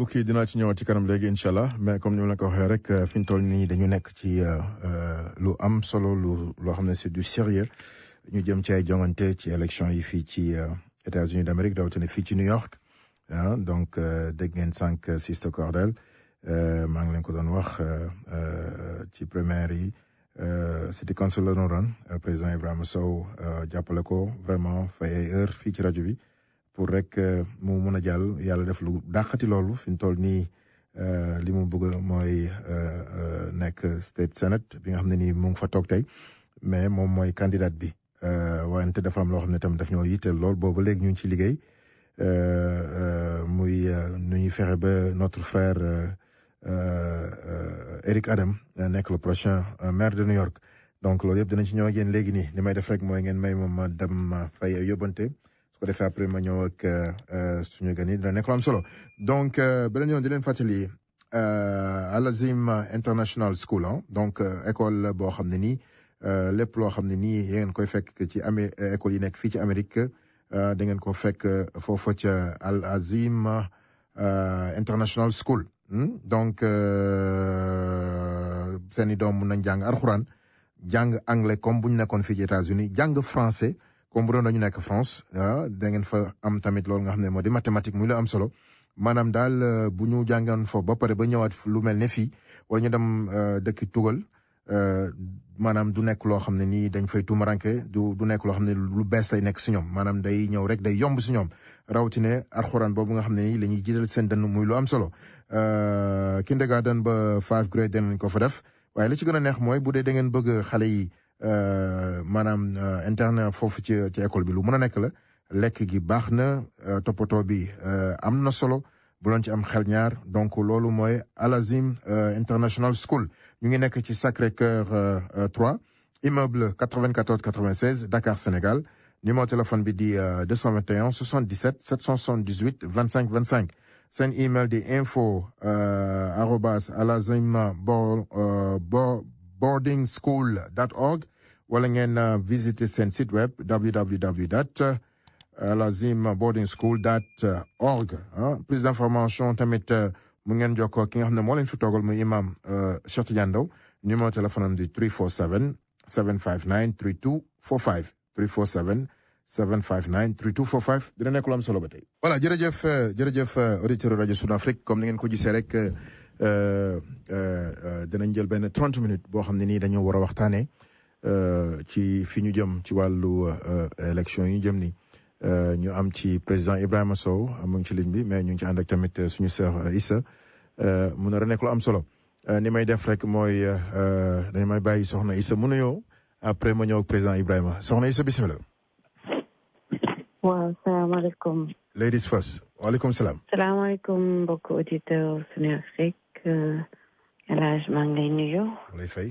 bukki dinaa ci ñëwaat ci kanam léegi incha allah mais comme ni ma la ko waxee rek fi ñu toll nii dañu nekk ci lu am solo loo xam ne c'est du sérieux ñu jëm ci ay jongante ci élection yi fii ci États-Unis d'Amérique rawatina fii ci New York donc dégg ngeen sànq Sister Cordell maa ngi leen ko doon wax ci primaire yi City Council la doon ron président Ibrahima Sow jàppale ko vraiment fay ay heure fii ci rajo bi pour rek mu mun a jàll yàlla def lu dàqati loolu fi mu toll nii li mu bëgg mooy nekk state senate bi nga xam ne nii mu ngi fa toog tey mais moom mooy candidat bi wante dafa am loo xam ne tam daf ñoo yitteel lool boobu léegi ñu ngi ci liggéey muy nu ñuy fexe ba notre frère Eric Adam nekk le prochain maire de New York donc loolu yëpp dinañ ci ñëw ak yéen léegi nii li may def rek mooy ngeen may ma dem fay yóbbante ko defee après ma ñëw ak suñu gan yi dina nekk lu am solo donc beneen yoon di leen fàttali Al Azim International School donc école boo xam ne nii lépp loo xam ne nii ngeen koy fekk ci école yi nekk fii ci Amérique da ngeen ko fekk foofa ca Al Azim International School donc seeni doom mun nañ jàng alxuraan jàng anglais comme bu ñu nekkoon fii ci États-Unis jàng français comme bu doon dañu nekk France da ngeen fa am tamit loolu nga xam ne moo di mathématique muy la am solo maanaam daal bu ñu jàngoon foofu ba pare ba ñëwaat lu mel ne fii wala ñu dem dëkki tugal maanaam du nekk loo xam ne nii dañ fay tumaranke du nekk loo xam ne lu bees lay nekk si ñoom maanaam day ñëw rek day yomb si ñoom rawatina alxuraan boobu nga xam ne nii la ñuy jiital seen dënn muy lu am solo kindergarten ba 5th grade danañ ko fa def waaye li ci gën a neex mooy bu dee da ngeen bëgg xale yi maanaam internat foofu ci école bi lu mën a nekk la lekk gi baax na toppatoo bi am na solo bu loon ci am xel ñaar donc loolu mooy Al Azim International School ñu ngi nekk ci Sacré-Cœur 3 immeuble 94 96 Dakar Sénégal numéro téléphone bi di 221 77 778 25 25 seen email di info arobas alazim boardingschool.org wala ngeen visiter seen site web www.alazimboardingschool.org plus d'information tamit mu ngeen jokkoo ki nga xam ne moo leen fi toogal muy imam Cheikh Tidiane Ndao numéro téléphone am di 347 759 3245 347 759 3245 dina nekk lu am solo ba tey. voilà jërëjëf auditeur rajo Sud Afrique comme ni ngeen ko gisee rek dinañ jël benn 30 minutes boo xam ne nii dañoo war a waxtaanee ci fi ñu jëm ci wàllu élection yi ñu jëm ni ñu am ci président Ibrahima Sow mu ngi ci ligne bi mais ñu ngi ci ànd ak tamit suñu sœur Issa mu nar a nekk lu am solo ni may def rek mooy dañ may bàyyi soxna Issa mu nuyoo après ma ñëw ak président Ibrahima soxna Issa bisimilah. waaw salaamaaleykum. ladies first. waaleykum salaam. salaamaaleykum mbokk auditeur Sud Afrique El Hadj maa ngi lay nuyu. lay fay.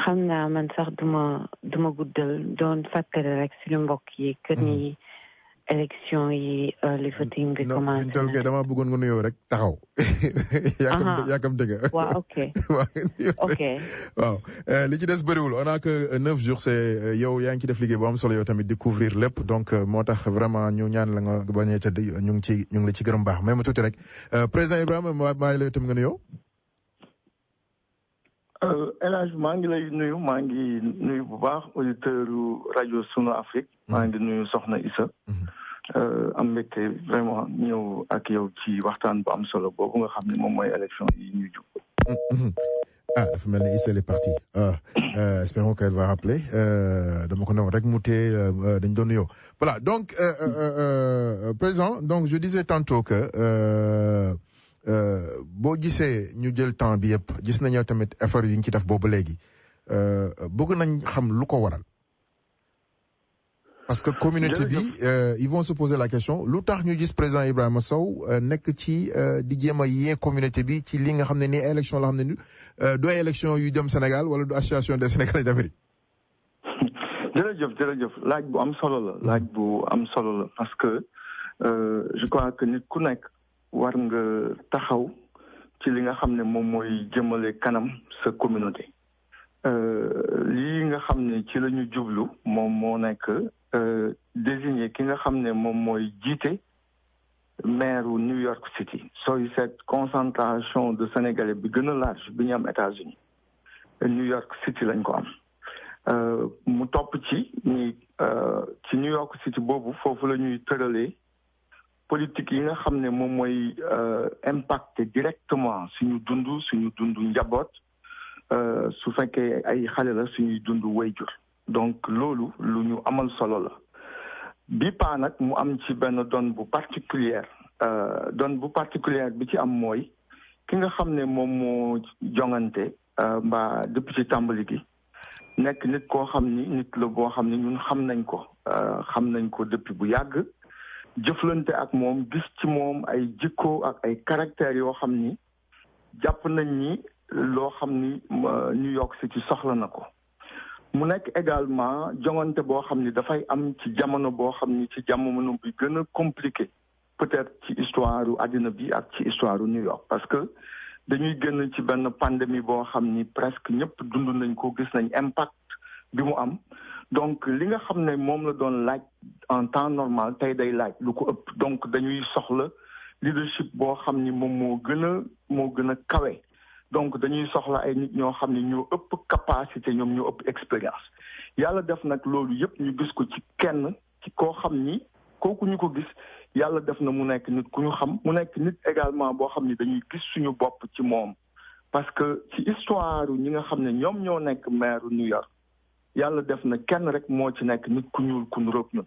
xam naa man sax duma guddal doon fàttali rek suñu mbokk yi que ni élection yi early voting bi commencé na. non dama bëggoon nga nuyoo rek taxaw. yaakam dëgg. waaw ok. waaw li ci des bëriwul on a que 9 jours c'est yow yaa ngi ci def liggéey bu am solo yow tamit di couvrir lépp donc moo tax vraiment ñu ñaan la nga bañ a tëdd ñu ngi la ci gërëm baax mais ma tuuti rek président Ibrahima maa ngi lay itam nga nuyoo. El Hadj maa ngi lay nuyu maa ngi nuyu bu baax auditeur rajo Sunu Afrique. maa ngi nuyu Soxna Issa. am mbégte vraiment ñëw ak yow ci waxtaan bu am solo boobu nga xam ne moom mooy élection yi ñu jub. dafa mel ni Issa elle est partie espérons qu'elle va rappeler dama ko ne rek mu tee dañ doon nuyoo voilà donc président donc je disais tantôt que. boo gisee ñu jël temps bi yëpp gis nañu tamit effort yi ñu ci def boobu léegi bëgg nañ xam lu ko waral parce que communauté bi ils vont se poser la question lu tax ñu gis président Ibrahima Sow nekk ci di jéem a yee communauté bi ci li nga xam ne ni élection la xam ne ni du ay élection yu jëm Sénégal wala du association des Sénégalais d'Amérique. jërëjëf laaj bu am solo la parce que je crois que nit ku nekk war nga taxaw ci li nga xam ne moom mooy jëmale kanam sa communauté lii nga xam ne ci la ñu jublu moom moo nekk désigner ki nga xam ne moom mooy jiite maire New York City sooy cette concentration de Sénégalais bi gën a large bi ñu am États-Unis New York City lañ ko am mu topp ci ni ci New York City boobu foofu la ñuy tëralee politique yi nga xam ne moom mooy impacté directement suñu dund njaboot su fekkee ay xale la suñuy dund wayjur donc loolu lu ñu amal solo la bi paa nag mu am ci benn donne bu particulière bi ci am mooy ki nga xam ne moom moo jongante mbaa depuis ci tàmbali gi nekk nit koo xam ni nit la boo xam ne ñun xam nañ ko depuis bu yàgg jëflante ak moom gis ci moom ay jikko ak ay caractères yoo xam ni jàpp nañ ni loo xam ni New York City soxla na ko mu nekk également jongante boo xam ni dafay am ci jamono boo xam ni ci jamono bi gën a compliqué peut-être ci histoire u àddina bi ak ci histoire u New York parce que dañuy génn ci benn pandémie boo xam ni presque ñëpp dund nañ ko gis nañ impact bi mu am donc li nga xam ne moom la doon laaj en temps normal tey day laaj lu ko ëpp donc dañuy soxla leadership boo xam ni moom moo gën a kawe donc dañuy soxla ay nit ñoo xam ne ñoo ëpp capacité ñoom ñoo ëpp expérience yàlla def nag loolu yëpp ñu gis ko ci kenn ci koo xam ni kooku ñu ko gis yàlla def na mu nekk nit ku ñu xam mu nekk nit également boo xam ni dañuy gis suñu bopp ci moom parce que ci histoire ñi nga xam ne ñoom ñoo nekk maire New York yàlla def na kenn rek moo ci nekk nit ku ñuul ku niroog ñun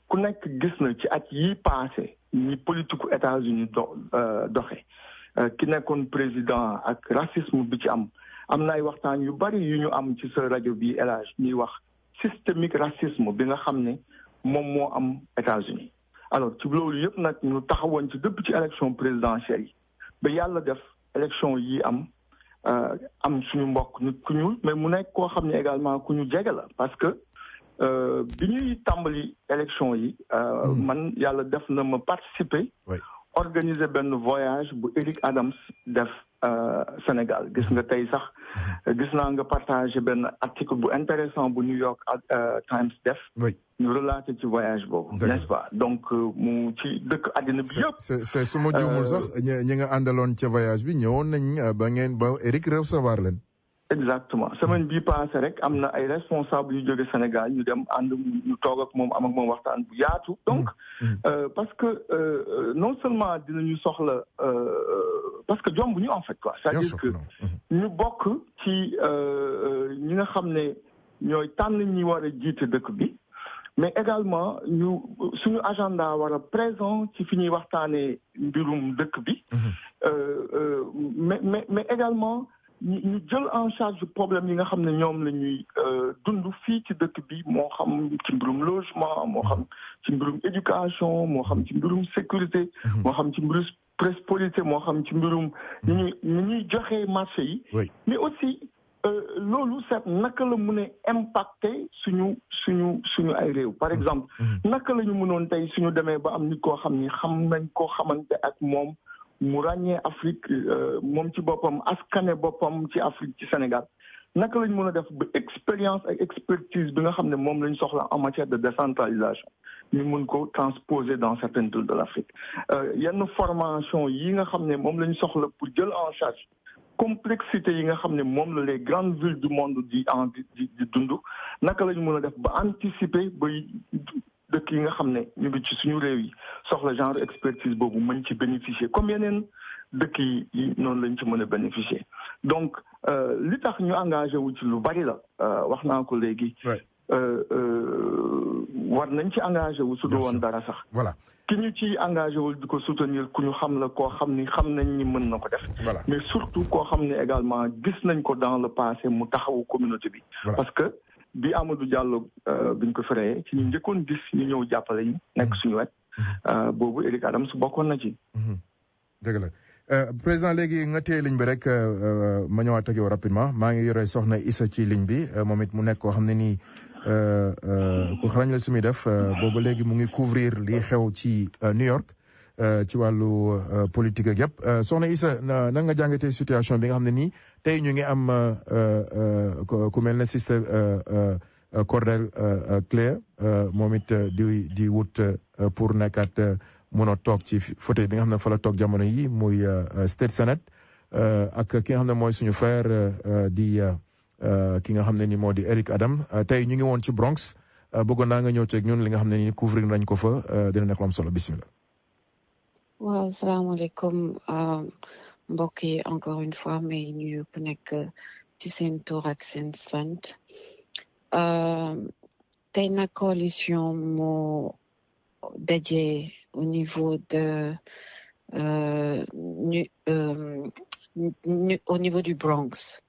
ku nekk gis na ci at yi passé ñi politique u États-Unis doxe ki nekkoon président ak racisme bi ci am na ay waxtaan yu bari yu ñu am ci sa rajo bi El Hadj ñuy wax systémique racisme bi nga xam ne moom moo am États-Unis alors ci loolu yëpp nag ñu taxawoon ci depuis ci élection présidentielle yi ba yàlla def élection yi am suñu mbokk nit ku ñuul mais mu nekk koo xam ne également ku ñu jege la parce que bi ñuy tàmbali élection yi man yàlla def na ma participer organiser benn voyage bu Eric Adams def Sénégal gis nga tey sax gis naa nga partagé benn article bu intéressant bu New York Times def ñu relaté ci voyage boobu n'est-ce pas donc mu ci dëkk àddina bi yëpp c'est su ma juumul sax ñi nga àndaloon ca voyage bi ñëwoon nañ ba Eric recevoir leen exactement semaine bii passé rek am na ay responsable yu jóge Sénégal ñu dem ànd ñu toog ak moom am ak moom waxtaan bu yaatu donc parce que non seulement dinañu soxla parce que jomb ñu en fait quoi c'est-à-dire que ñu bokk ci ñi nga xam ne ñooy tànn ñi war a jiite dëkk bi mais également suñu agenda war a présent ci fi ñuy waxtaanee mbirum dëkk bi mais également ñu jël en charge problème yi nga xam ne ñoom la ñuy dund fii ci dëkk bi moo xam ci mbirum logement moo xam ci mbirum éducation moo xam ci mbirum sécurité moo xam ci mbirum prospérité moo xam ci mbirum ñu ñuy joxe marché yi mais aussi loolu seet naka la mun a impacter suñu ay réew par exemple naka la ñu mënoon tey suñu demee ba am nit koo xam ni xam nañ koo xamante ak moom mu ràññee Afrique moom ci boppam askane boppam ci Afrique ci Sénégal naka lañ mën a def ba expérience ak expertise bi nga xam ne moom lañ soxla en matière de décentralisation ñu mën ko transposer dans certaines villes de l'Afrique yenn formation yi nga xam ne moom lañ soxla pour jël en charge complexité yi nga xam ne moom la les grandes villes du monde di dund naka lañ mën a def ba anticiper ba dëkk yi nga xam ne ñu ngi ci suñu réew yi soxla genre expertise boobu mën ci bénéficier comme yeneen dëkk yi noonu lañ ci mën a bénéficier donc li tax ñu engagé wu ci lu bari la wax naa ko léegi war nañ ci engagé wu su du woon dara sax voilà ki ñu ci engagé wul di ko soutenir ku ñu xam la koo xam ni xam nañ ni mën na ko def mais surtout koo xam ne également gis nañ ko dans le passé mu taxawu communauté bi parce que bi Amadou Diallo biñ ko feree ci ñu njëkkoon gis ñu ñëw jàppale ñu nekk suñu wet boobu Eric Adams bokkoon na ci dëgg la président léegi nga téye ligne bi rek ma ñëwaat ak yow rapidement maa ngi yore soxna Issa ci ligne bi moom it mu nekk koo xam ne nii ku xarañ la su muy def boobu léegi mu ngi couvrir li xew ci New York ci wàllu politique ak yëpp soxna Issa nan nga jàngatee situation bi nga xam ne nii tey ñu ngi am ku mel ne sister Cordell Claire moom it di wut pour nekkaat mun a toog ci fauteuil bi nga xam ne fa la toog jamono yi muy State Senate ak ki nga xam ne mooy suñu frère di ki nga xam ne ni moo di Eric Adams tey ñu ngi woon ci Bronx bëggoon naa nga ñëw ceeg ñun li nga xam ne ni couvrir nañ ko fa dina nekk lu am solo bisimilah. waaw salaamaaleykum mbokk yi encore une fois mais ñu ku nekk ci seen tur ak seen sant tey nag coalition moo daje au niveau de au niveau du Bronx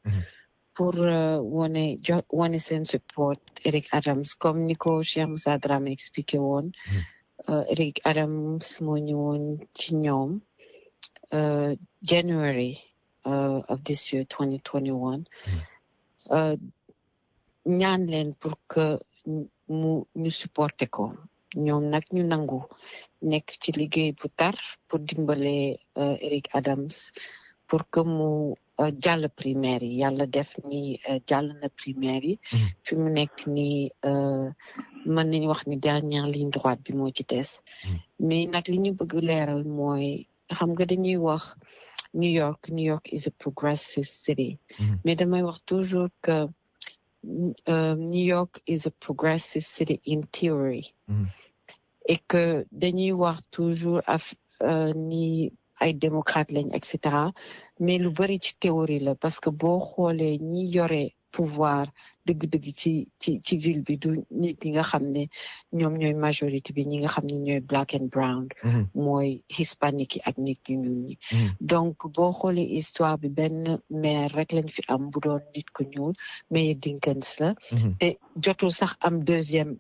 pour wane seen support Eric Adams comme ni ko Cheikh Moussa Dramé expliqué woon Eric Adams moo ñëwoon ci ñoom January of this year 2021 ñaan leen pour que ñu supporté ko ñoom nag ñu nangu nekk ci liggéey bu tar pour dimbale Eric Adams pour que mu jàll primaire yi yàlla def ni jàll na primaire yi fi mu nekk ni mën nañu wax ni dernière ligne droite bi moo ci des mais nag li ñu bëgg leeral mooy xam nga dañuy wax New York is a progressive city mais damay wax toujours que New York is a progressive city in theory et que dañuy wax toujours ni ay démocrate lañ et cetera mais lu bari ci théorie la parce que boo xoolee ñi yore pouvoir dëgg-dëgg ci ville bi du nit ñi nga xam ne ñoom ñooy majorité bi ñi nga xam ne ñooy black and brown mooy hispanique yi ak nit ñu ñuul ñi donc boo xoolee histoire bi benn maire rek lañ fi am bu doon nit ku ñuul mais Dinkins la te jotul sax am deuxième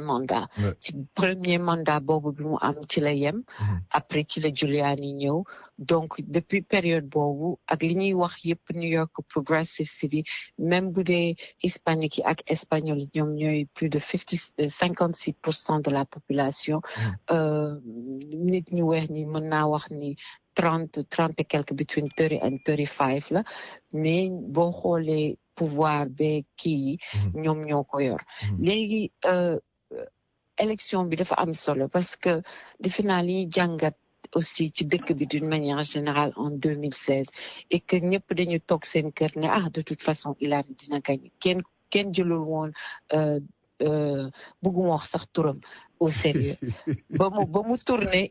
mandat ci premier mandat boobu bi mu am ci la yem après ci la Giuliani ñëw donc depuis période boobu ak li ñuy wax yëpp New York progressive city même bu dee hispanique yi ak espagnol yi ñoom ñooy plus de 56% de la population nit ñu weex ñi mën naa wax ni 30 et quelque between 30 and 35 la mais boo xoolee pouvoir be kii ñoom ñoo ko yor léegi élection bi dafa am solo parce que defe naa li ñuy jàngat aussi ci dëkk bi d'une manière générale en 2016 et que ñëpp dañu toog seen kër ne de toute façon Hillary dina gagner kenn jëlul woon bëgguma wax sax turam au sérieux ba mu tourné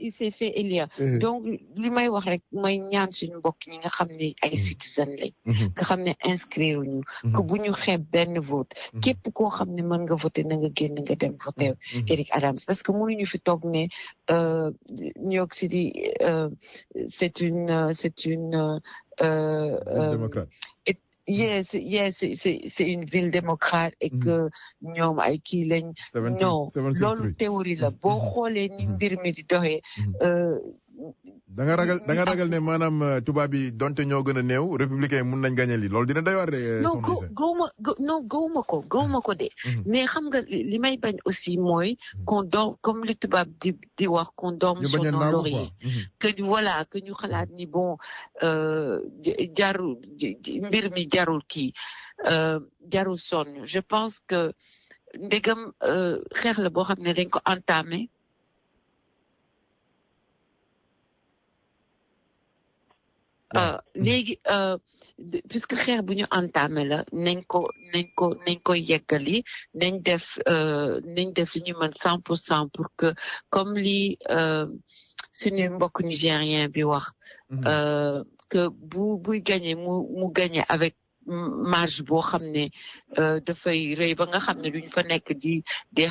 il s'est fait élire donc li may wax rek may ñaan suñu mbokk ñi nga xam ne ay citoyen lañ nga xam ne inscrire ñu que bu ñu xeeb benn vote képp koo xam ne mën nga voter na nga génn nga dem voter Eric Adams parce que mënuñu fi toog ne New York City c'est une démocrate. C'est une ville démocrate et que ñoom ay kii lañ non loolu théorie la boo xoolee ni mbir mi di doxee da nga ragal ne maanaam tubaab yi donte ñoo gën a néew républicain mun nañ gagner li loolu dina doy waar de gëwuma ko de mais xam nga li may bañ aussi mooy qu'on dorme comme li tubaab di wax qu'on dorme sur nos lauriers que voilà que ñu xalaat ni bon jarul mbir mi jarul kii jarul sonn je pense que ndegam xeex la boo xam ne dañ ko entamé léegi puisque xeex bu ñu entamé la nañ ko yeggali nañ def li ñu mën 100% pour que comme li suñu mbokk nigérien bi wax que buy gagné mu gagné avec marge boo xam ne dafay rëy ba nga xam ne duñ fa nekk di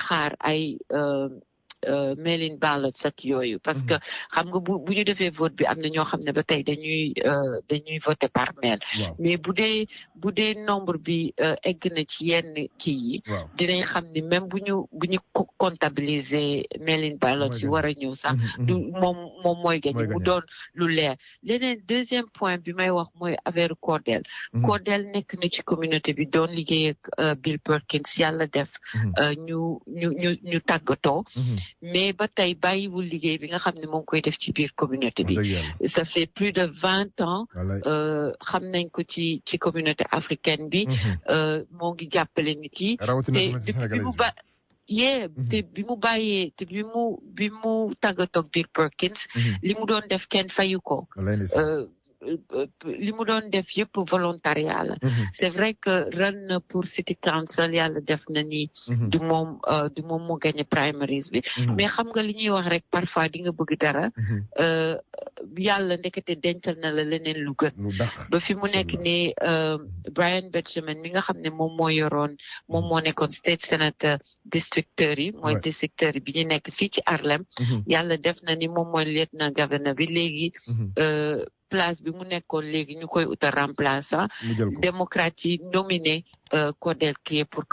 xaar ay mail-in ballots ak yooyu parce que xam nga bu ñu defee vote bi am na ñoo xam ne ba tey dañuy voter par mail mais bu dee nombre bi egg na ci yenn kii yi dinañ xam ni même bu ñu comptabiliser mail-in ballots yi war a ñëw sax du moom mooy gagné mu doon lu leer leneen deuxième point bi may wax mooy affaire Cordell nekk na ci communauté bi doon liggéey ak Bill Perkins yàlla def ñu tàggatoo mais ba tey bàyyiwul liggéey bi nga xam ne moo ngi koy def ci biir communauté bi ça fait plus de 20 ans xam nañ ko ci communauté africaine bi moo ngi jàppale nit yi te te bi mu bàyyee te bi mu tàggatoog Bill Perkins li mu doon def kenn fayu ko li mu doon def yëpp volontariat la c'est vrai que ren pour City Council yàlla def na ni du moom moo gagné primaries bi mais xam nga li ñuy wax rek parfois di nga bëgg dara yàlla ndekete dencal na la leneen lu gën ba fi mu nekk ni Brian Benjamin mi nga xam ne moom moo nekkoon state senator districteur yi mooy districteur bi ñu nekk fii ci Harlem yàlla def na ni moom mooy lieutenant governor bi léegi place bi mu nekkoon léegi ñu koy uta remplaçant démocrate yi nominé Cordell Clear pour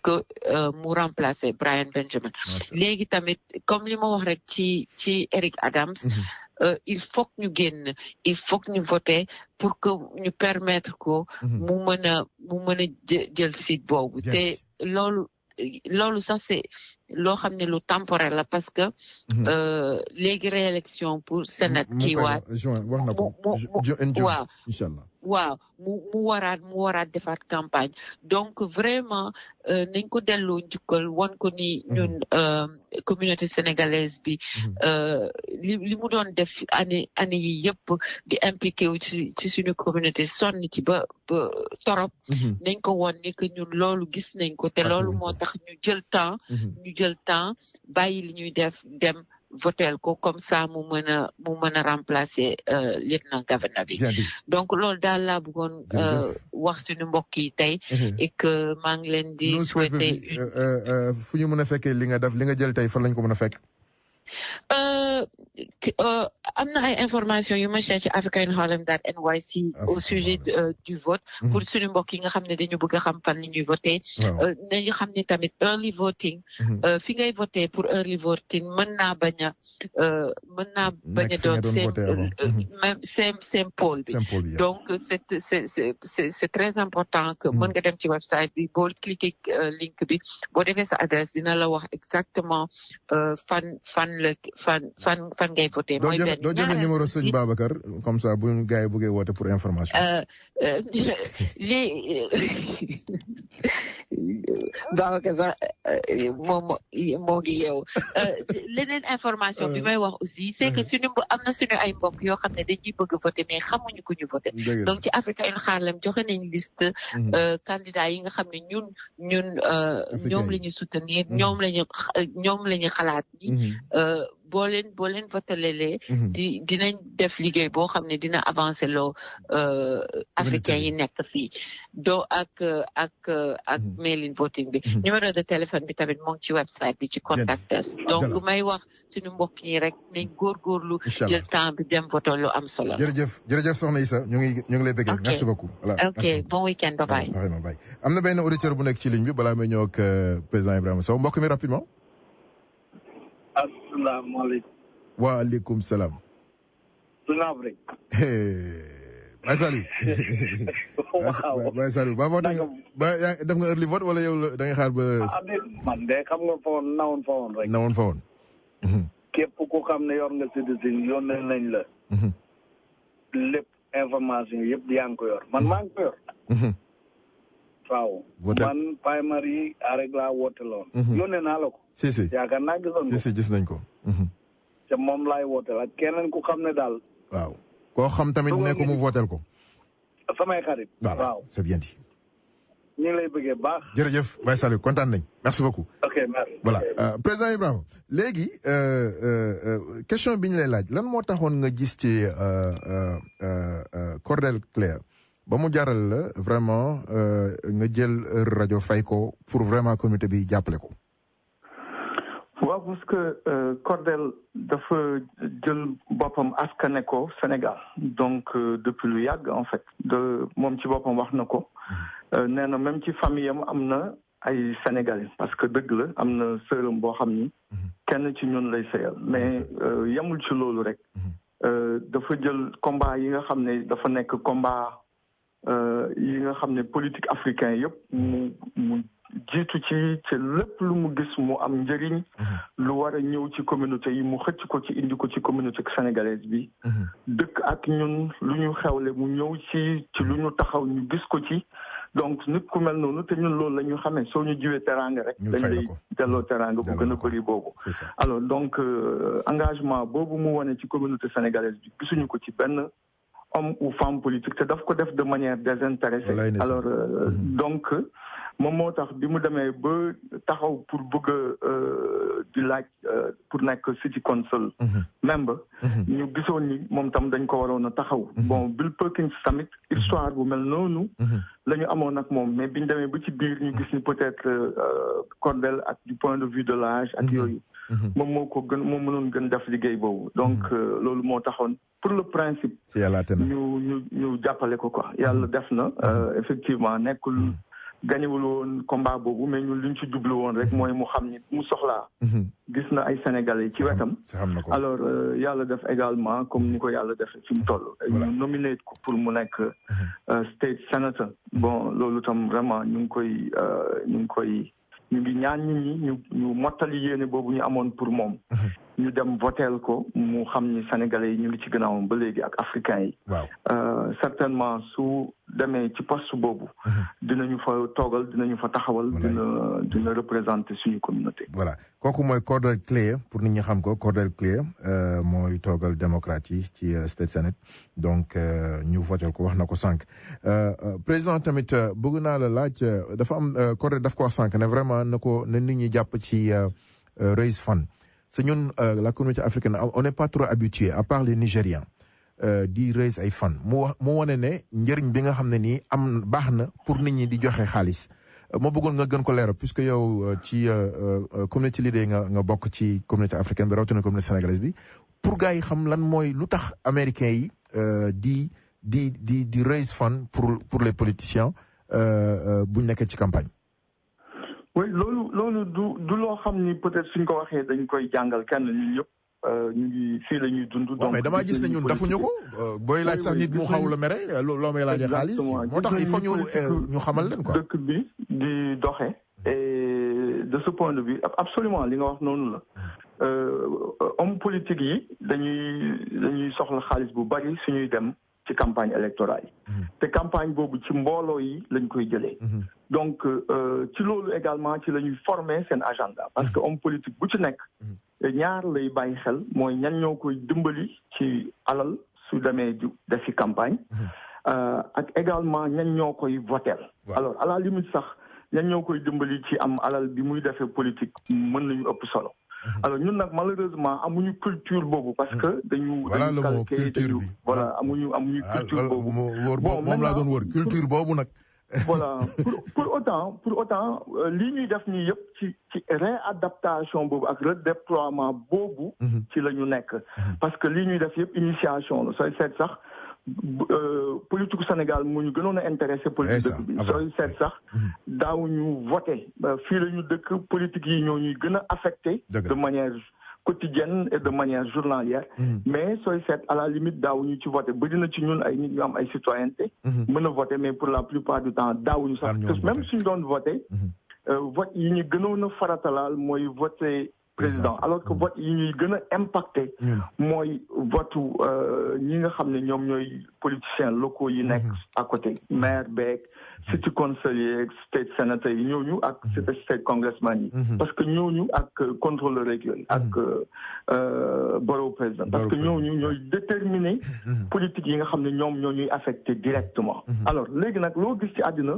que mu remplacer Brian Benjamin léegi tamit comme li ma wax rek ci Eric Adams il faut que ñu génn il faut que ñu voter pour que ñu permettre ko mu mën a jël site boobu te loolu sax c'est loo xam ne lu temporaire la parce que léegi réélection pour Sénat kii waat waaw waaw mu waraat defaat campagne donc vraiment nañ ko delloo njukkal won ko ni ñun communauté sénégalaise bi li mu doon def année yi yëpp di impliqué wu ci suñu communauté sonn ci ba torop nañ ko won ni que ñun loolu gis nañ ko te loolu moo tax ñu jël temps bàyyi li ñuy def dem votel ko comme ça mu mën a remplacer lieutenant governor bi donc loolu daal laa bëggoon wax suñu mbokk yi tey et que maa ngi leen di souhaiter fu ñu mën a fekkee li nga jël tey fan lañ ko mën a fekk am na ay information yu ma cherché ci africainharlem.nyc au sujet du vote pour suñu mbokk yi nga xam ne dañu bëgg a xam fan la ñuy voté nañu xam ne tamit early voting fi ngay voté pour early voting mën naa bañ a doon same poll bi donc c'est très important que mën nga dem ci website bi boo cliquer link bi boo defee sa adresse dina la wax exactement fan ngay voté mooy benn doo joxe numéro sëñ Babacar comme ça bu gars yi bëggee woote pour information Babacar sax moo ngi yeewu leneen information bi may wax aussi c'est que am na suñu ay mbokk yoo xam ne dañuy bëgg voté mais xamuñu ku ñu voté donc ci Africa in Harlem joxe nañ liste candidats yi nga xam ne ñun ñoom la ñu soutenir ñoom la ñu xalaat ni boo leen votelee dinañ def liggéey boo xam ne dina avancer loo africain yi nekk fii ak mail-in voting bi numéro de téléphone bi tamit moo ngi ci website bi ci contact us donc may wax suñu mbokk yi rek nañ góorgóorlu jël temps bi dem vote lu am solo jërëjëf soxna Issa ñu ngi lay bëggee merci beaucoup ok bon week-end bye bye am na benn auditeur bu nekk ci ligne bi balaa may ñëw ak président Ibrahima Sow mbokk mi rapidement asalaamaaleykum. waaleykum salaam. Baye Saliou. waaw Baye Saliou ba voté nga def nga early vote wala yow da nga xaar ba. man de xam nga fa woon nawoon fa woon. képp ku xam ne yor nga citizen yónnee nañ la. lépp information yëpp yaa ngi ko yor man maa ngi ko yor. waaw man primary rek laa woote loon. yónnee naa la ko. si yaakaar naa gisoon ko. si gis nañ ko. te moom laay wooteel ak keneen ku xam ne daal. waaw koo xam tamit ne ko mu vooteel ko. samay xarit. waaw c'est bien dit. ñu ngi lay bëggee baax. jërëjëf Baye Saliou kontaan nañ merci beaucoup. ok merci. voilà président Ibrahima léegi question bi ñu lay laaj lan moo taxoon nga gis ci Cordell Clear ba mu jaral la vraiment nga jël rajo fay ko pour vraiment communauté bi jàppale ko. waaw parce que Cordell dafa jël boppam askane ko Sénégal donc depuis lu yàgg en fait moom ci boppam wax na ko nee na même ci famille am na ay Sénégalais parce que dëgg la am na sërëm boo xam ni kenn ci ñun lay sëyal mais yemul ci loolu rek dafa jël combat yi nga xam ne dafa nekk combat yi nga xam ne politique africain yëpp mu jiitu ci lépp lu mu gis mu am njëriñ lu war a ñëw ci communauté yi mu xëcc ko ci indi ko ci communauté sénégalaise bi dëkk ak ñun lu ñu xewle mu ñëw ci lu ñu taxaw ñu gis ko ci donc nit ku mel noonu te ñun loolu la ñu xamee soo ñu jiwee teraanga rek dañ lay delloo teraanga bu gën a bëri boobu alors donc engagement boobu mu wane ci communauté sénégalaise bi gisuñu ko ci benn homme ou femme politique te daf ko def de manière désintéressée alors donc moom moo tax bi mu demee ba taxaw pour bëgg di laaj pour nekk city council member ñu gisoon ni moom tam dañ ko waroon a taxaw bon Bill Perkins tamit histoire bu mel noonu la ñu amoon ak moom mais biñ demee ba ci biir ñu gis ni peut-être Cordell ak du point de vue de l'âge ak yooyu moom moo ko gën moom mënoon gën def liggéey boobu donc loolu moo taxoon pour le principe ñu jàppale ko quoi yàlla def na effectivement nekkul gañewul woon combat boobu mais ñun liñ ci jublu woon rek mooy mu xam ni mu soxlaa gis na ay sénégalais ci wetam alors yàlla def également comme ni ko yàlla def fi mu toll ñu nominé ko pour mu nekk state senator bon loolu tam vraiment ñu ngi ñaan nit ñi ñu mottali yéene boobu ñu amoon pour moom ñu dem voteel ko mu xam ni sénégalais yi ñu ngi ci gannaawam ba léegi ak africains yi certainement su demee ci poste boobu dinañu fa toogal dinañu fa taxawal dina représenter suñu communauté voilà kooku mooy Cordell Clear pour nit ñi xam ko Cordell Clear mooy toogal démocrate yi ci State Senate donc ñu votel ko wax na ko sànq président tamit bëgg naa la laaj dafa am Cordell daf ko wax sànq ne vraiment na nit ñi jàpp ci raise fund c'est ñun la communauté africaine on n'est pas trop habitué à part les Nigérians di raise ay fan mu wane ne njëriñ bi nga xam ne nii baax na pour nit ñi di joxe xaalis ma bëggoon nga gën ko leeral puisque yow ci communauté leader nga bokk ci communauté africaine bi rawatina communauté sénégalaise bi pour gars yi xam lan mooy lu tax américains yi di raise fund pour les politiciens buñ nekkee ci campagne. oui loolu du loo xam ni peut-être suñ ko waxee dañ koy jàngal kenn ñun ñëpp ñu ngi fii la ñuy dund. donc mais damaa gis ne ñun dafuñu ko booy laaj sax nit mu xaw la mere loo may laajee xaalis moo tax il faut ñu xamal leen quoi. dëkk bi di doxe et de ce point de vue absolument li nga wax noonu la homme politique yi dañuy soxla xaalis bu bari suñuy dem ci campagne électorale yi te campagne boobu ci mbooloo yi lañ koy jëlee donc ci loolu également ci la ñuy former seen agenda parce que homme politique bu ci nekk ñaar lay bàyyi xel mooy ñan ñoo koy dimbali ci alal su demee di defi campagne ak également ñan ñoo koy votel alors à la limite sax ñan ñoo koy dimbali ci am alal bi muy defee politique mën nañu ëpp solo alors ñun nag malheureusement amuñu culture boobu parce que dañu calqué voilà amuñu culture boobu moom laa doon wër culture boobu nag voilà pour autant lii ñuy def nii yëpp ci réadaptation boobu ak redéploiement boobu ci la ñu nekk parce que lii ñuy def yëpp initiation la sooy seet sax politique Sénégal moo ñu gënoon a intéressé politique dëkk bi sooy seet sax daawuñu voté fii la ñu dëkk politique yi ñoo ñuy gën a affecté de manière quotidienne et de manière journalière mais sooy seet à la limite daawuñu ci voté bëri na ci ñun ay nit ñu am ay citoyenneté mën a voté mais pour la plupart du temps daawuñu sax même suñu doon voté vote yi ñu gënoon a faratalaal mooy voté président alors que vote yi ñuy gën a impacté mooy votu ñi nga xam ne ñoom ñooy politiciens locaux yi nekk à côté maire beeg city conseiller state sénateur yi ñooñu ak state congressman yi parce que ñooñu ak contrôleur rek yooyu ak borough président parce que ñooñu ñooy déterminer politique yi nga xam ne ñoom ñoo ñuy affecté directement alors léegi nag loo gis ci àddina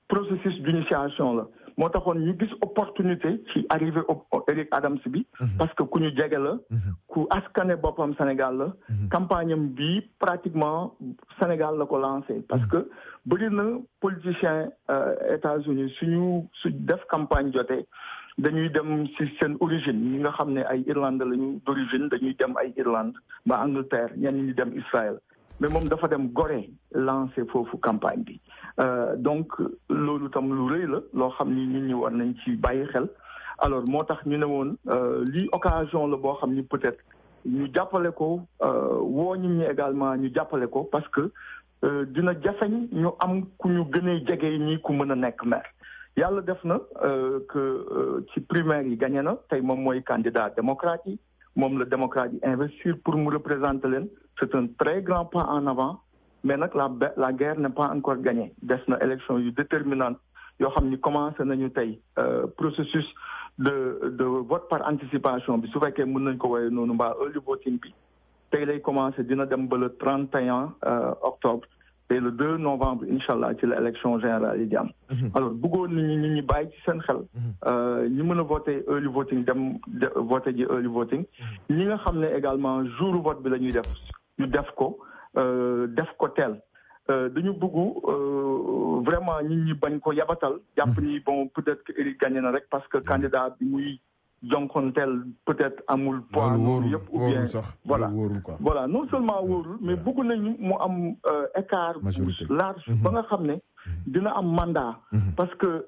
processus d'initiation la moo taxoon ñu gis opportunité ci arrivé Eric Adams bi parce que ku ñu jege la ku askane boppam Sénégal la campagne am bi pratiquement Sénégal la ko lancé parce que bëri na politicien États-Unis su def campagne jotee dañuy dem ci seen origine ñi nga xam ne ay Irlande lañu d'origine dañuy dem ay Irlande ba Angleterre ñenn ñi dem Israël mais moom dafa dem Gorée lancé foofu campagne bi donc loolu tam lu rëy la loo xam ni nit ñi war nañ ci bàyyi xel alors moo tax ñu ne woon lii occasion la boo xam ni peut-être ñu jàppale ko woo nit ñi également ñu jàppale ko parce que dina jafeñ ñu am ku ñu gënee jege ñi ku mën a nekk maire yàlla def na que ci primaire yi gagné na tey moom mooy candidat démocrate yi moom la démocrate yi investir pour mu représenter leen c'est un très grand pas en avant mais nag la guerre n'est pas encore gagnée des na élection yu déterminante yoo xam ni commencé nañu tey processus de vote par anticipation bi su fekkee mën nañ ko woowee noonu mbaa early voting bi tey lay commencé dina dem ba le 31 octobre et le 2 novembre incha allah ci la élection générale yi di am. alors bëggoon nit ñi bàyyi ci seen xel. ñi mën a voté early voting dem voté ji early voting. ñi nga xam ne également jour vote bi la ñuy def ñu def ko teel. dañu bëgg vraiment nit ñi bañ ko yabatal. jàpp ni bon peut-être que Éric gagné na rek parce que candidat bi muy jonkonteel peut-être amul poids yëpp ou bien voilà non seulement wóorul mais bëgg nañu mu am écart large ba nga xam ne dina am mandat parce que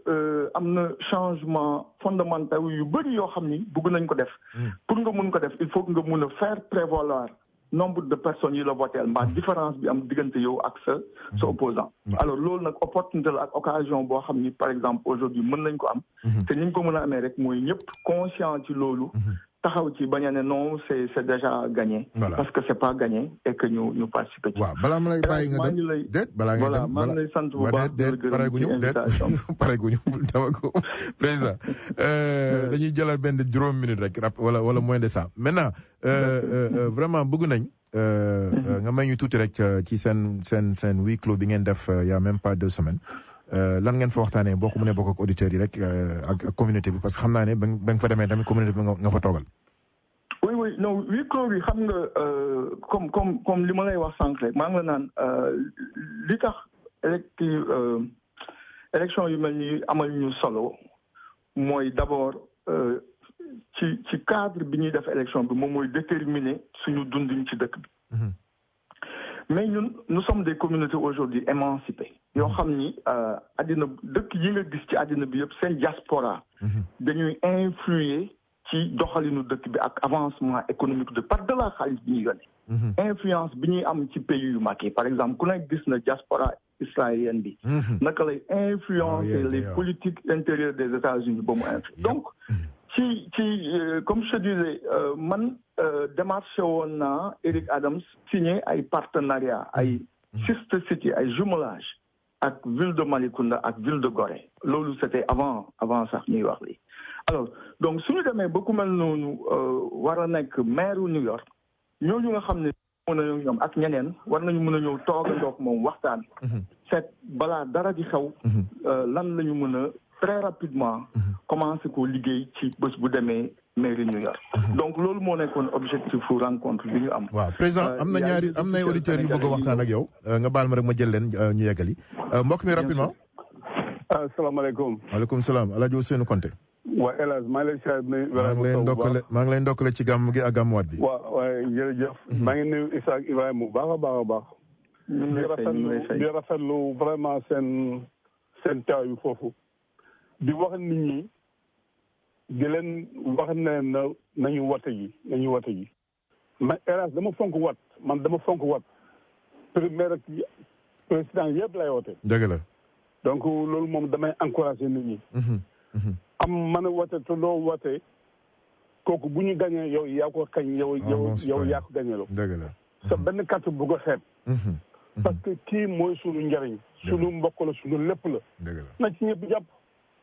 am na changement fondamental yu bëri yoo xam ni bëgg nañ ko def pour nga mun ko def il faut que nga mun a faire prévaloir nombre de personnes yi la voteel mbaa différence bi am diggante yow ak sa opposant alors loolu nag opportunité la ak occasion boo xam ni par exemple aujourd'hui mën nañ ko am te ni ñu ko mën a amee rek mooy ñëpp conscient ci loolu taxaw ci bañ a ne non c'est déjà gagné parce que c'est pas gagné et que ñu participer ci waaw balaa ma lay bàyyi nga dem déet balaa ngay dem maa ngi lay sant bu baax pareeguñu dama ko président dañuy jëlal benn juróom minute rek wala moins de ça maintenant vraiment bëgg nañ nga may ñu tuuti rek ci seen huis clos bi ngeen def il y a même pas 2 semaines lan ngeen fa waxtaanee boo ko mënee bokk ak auditeurs yi rek ak communauté bi parce que xam naa ne ba nga fa demee tamit communauté bi nga fa toogal. oui non huis clos bi xam nga comme li ma lay wax sànq rek maa ngi la naan li tax élection yu mel ni amal ñu solo mooy d'abord ci cadre bi ñuy def élection bi moom mooy déterminer suñu dundin ci dëkk bi. mais nous sommes des communautés aujourd'hui émancipées yoo xam ni àddina dëkk yi nga gis ci àddina bi yëpp seen diaspora dañuy influer ci doxalinu dëkk bi ak avancement économique de par delà xaalis bi ñuy yónnee influence bi ñuy am ci pays yu mag yi par exemple ku nekk gis na diaspora israélienne bi naka lay influencer les politiques intérieures des États-Unis ba mu influer donc ci comme je te disais man démarché woon naa Éric Adams signé ay partenariat ay sister city ay jumelage ak ville de Malicounda ak ville de Gorée loolu c'était avant sax ñuy wax lii alors donc suñu demee ba ku mel noonu war a nekk maire New York ñooñu nga xam ne mën a ñoom ak ñeneen war nañu mën a ñëw toogandoog moom waxtaan seet balaa dara di xew lan la ñu mën a très rapidement commencé ko liggéey ci bés bu demee mairie New York donc loolu moo nekkoon objectif fu rencontre bi ñu am. waaw président am na ay auditeurs yu bëgg a waxtaan ak yow nga baal ma rek ma jël leen ñu yeggali mbokk mi rapidement. asalaamaaleykum. waaleykum salaam El Hadj Ousseynou Konté. waaw El Hadj maa ngi lay ndokkale ci gàmm gi ak gàmmuwaat bi. waaw waaye jërëjëf. maa ngi nuyu Issa ak Ibrahima bu baax a baax a baax. di rafetlu vraiment seen taw yu foofu. di wax nit ñi di leen wax ne nañu wote ji mais hélas dama fonk wat premier ak président yëpp lay wote dëgg la donc loolu moom damay encourager nit ñi am mën a wote te loo wote kooku bu ñu gañee yow yaa ko kañ yow yaa ko gañeloo dëgg la sa benn carte bu ko xeeb parce que kii mooy sunu njariñ sunu mbokk la sunu lépp la dëgg la na ci ñëpp jàpp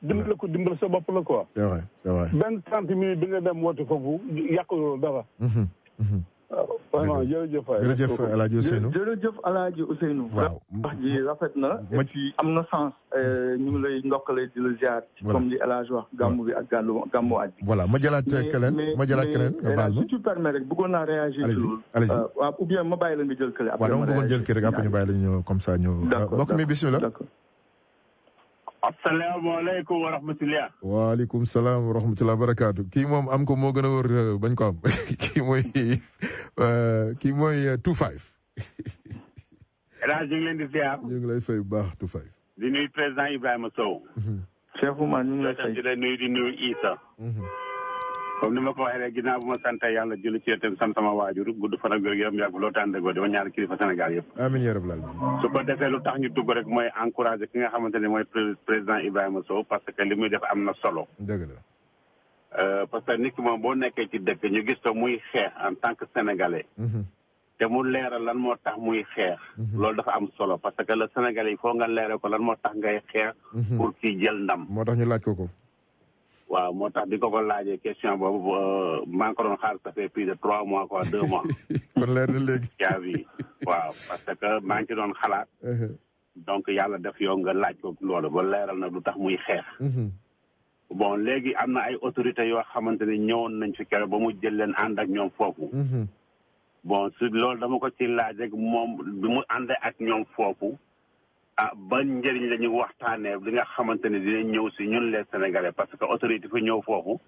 dimbal sa bopp la quoi. c'est vrai benn 30 minutes bi nga dem woote foofu yàq loolu dara. vraiment jërëjëf El Hadj Ousseynou. jërëjëf El Hadj Ousseynou. waaw wax ji rafet na. et puis am na sens. ñu ngi lay ndokkale di la ziar. comme li El Hadj wax gàmmu bi ak gàmmu waaj bi. voilà ma jëlaat keneen nga baal ma. si tu permets rek bëggoon naa réagir. allez-y waaw ou bien ma bàyyi la nga jël kële. waaw dama bëggoon jël kële rek après ñu bàyyi la ñu comme ça ñu. mbokk mi bismillah. asalaamaaleykum wa rahmatulah. waaleykum salaam wa rahmatulah barakaatu kii moom am ko moo gën a wër bañ ko am kii mooy 25. El Hadj ñu ngi leen di ziar. ñu ngi lay fay bu baax 25. di nuyu président Ibrahima Sow. Cheikh Oumar ñu ngi lay fay di nuyu Issa. comme ni ma ko waxee rek ginnaaw bu ma sant yàlla julli ci itam sant sama waajur gudd fan ak wér-gu-yaram yàgg loo tànn dëggoo dama ñaari kilifa Sénégal yëpp. amiin yaa rabbal aalamiin. su ko defee lu tax ñu dugg rek mooy encouragé ki nga xamante ne mooy président Ibrahima Sow parce que li muy def am na solo. dëgg la. parce que nit ki moom boo nekkee ci dëkk ñu gis ko muy xeex en tant que sénégalais. te mu leeral lan moo tax muy xeex. loolu dafa am solo parce que le Sénégalais yi foo nga leeral ko lan moo tax ngay xeex. pour kii jël ndam. moo tax ñu laaj ko. waaw moo tax di ko laajee question boobu maa ngi ko doon xaar ça fait plus de 3 mois quoi 2 mois. kon leer na léegi. yaa bi waaw parce que maa ngi ci doon xalaat. donc yàlla def yow nga laaj ko loolu ba leeral na lu tax muy xeex. bon léegi am na ay autorités yoo xamante ne ñëwoon nañ fi keroog ba mu jël leen ànd ak ñoom foofu. bon su loolu dama ko ci laaj rek moom bi mu àndee ak ñoom foofu ban njëriñ la ñu waxtaanee li nga xamante ne dinañ ñëw si ñun les Sénégalais parce que autorité fa ñëw foofu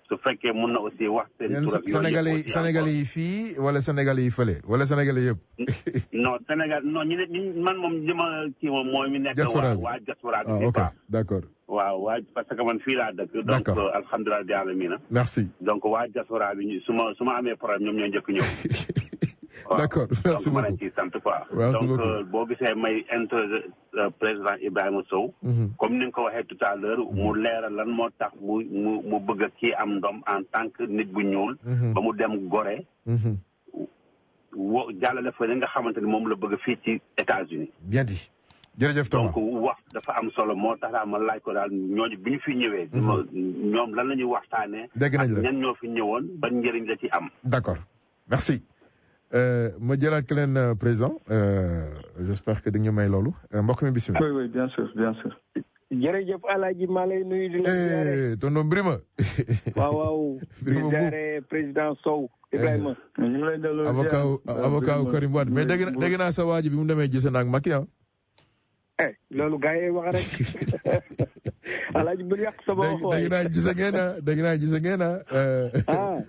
su fekkee mun na aussi wax seen tur ak yooyu Sénégalais yi fii wala Sénégalais yi fële wala Sénégalais yëpp. non Sénégal non man moom li ma kii moom mooy mi nekk waa diaspora bi ok d'accord. waaw parce que man fii laa dëkk. donc alhamdulilah di alamina. merci. donc waa diaspora bi su ma amee problème ñoom ñoo njëkk ñëw. d'accord merci beaucoup donc ma ciy sant quoi. donc boo gisee may introduire président Ibrahima Sow. comme ni nga ko waxee tout à l'heure mu leeral lan moo tax mu bëgg a kii am ndom en tant que nit bu ñuul. ba mu dem Gorée. jàllale fa li nga xamante ni moom la bëgg fii ci États-Unis. bien dit. jërëjëf Thomas donc wax dafa am solo moo tax daal ma laaj ko daal ñooñu bi ñu fi ñëwee. ñoom lan la ñuy waxtaanee. dégg nañ la ñan ñoo fi ñëwoon ban njëriñ la ci am. d'accord merci. ma jëlaat keneen président j'espère que di nga ñu may loolu mbokk mi bisimilah. oui oui bien sûr bien sûr. jërëjëf Alaaji maa lay nuyu di la ziare. tonton Birima. waaw. Birima di ziare président Sow Ibrahima. ñu ngi lay delloo avocat Karim Wade mais dégg naa sa waa ji bi mu demee gisee naag Macky loolu gars yi wax rek Alaaji bu yàq sa bopp. dégg naa gise ngeen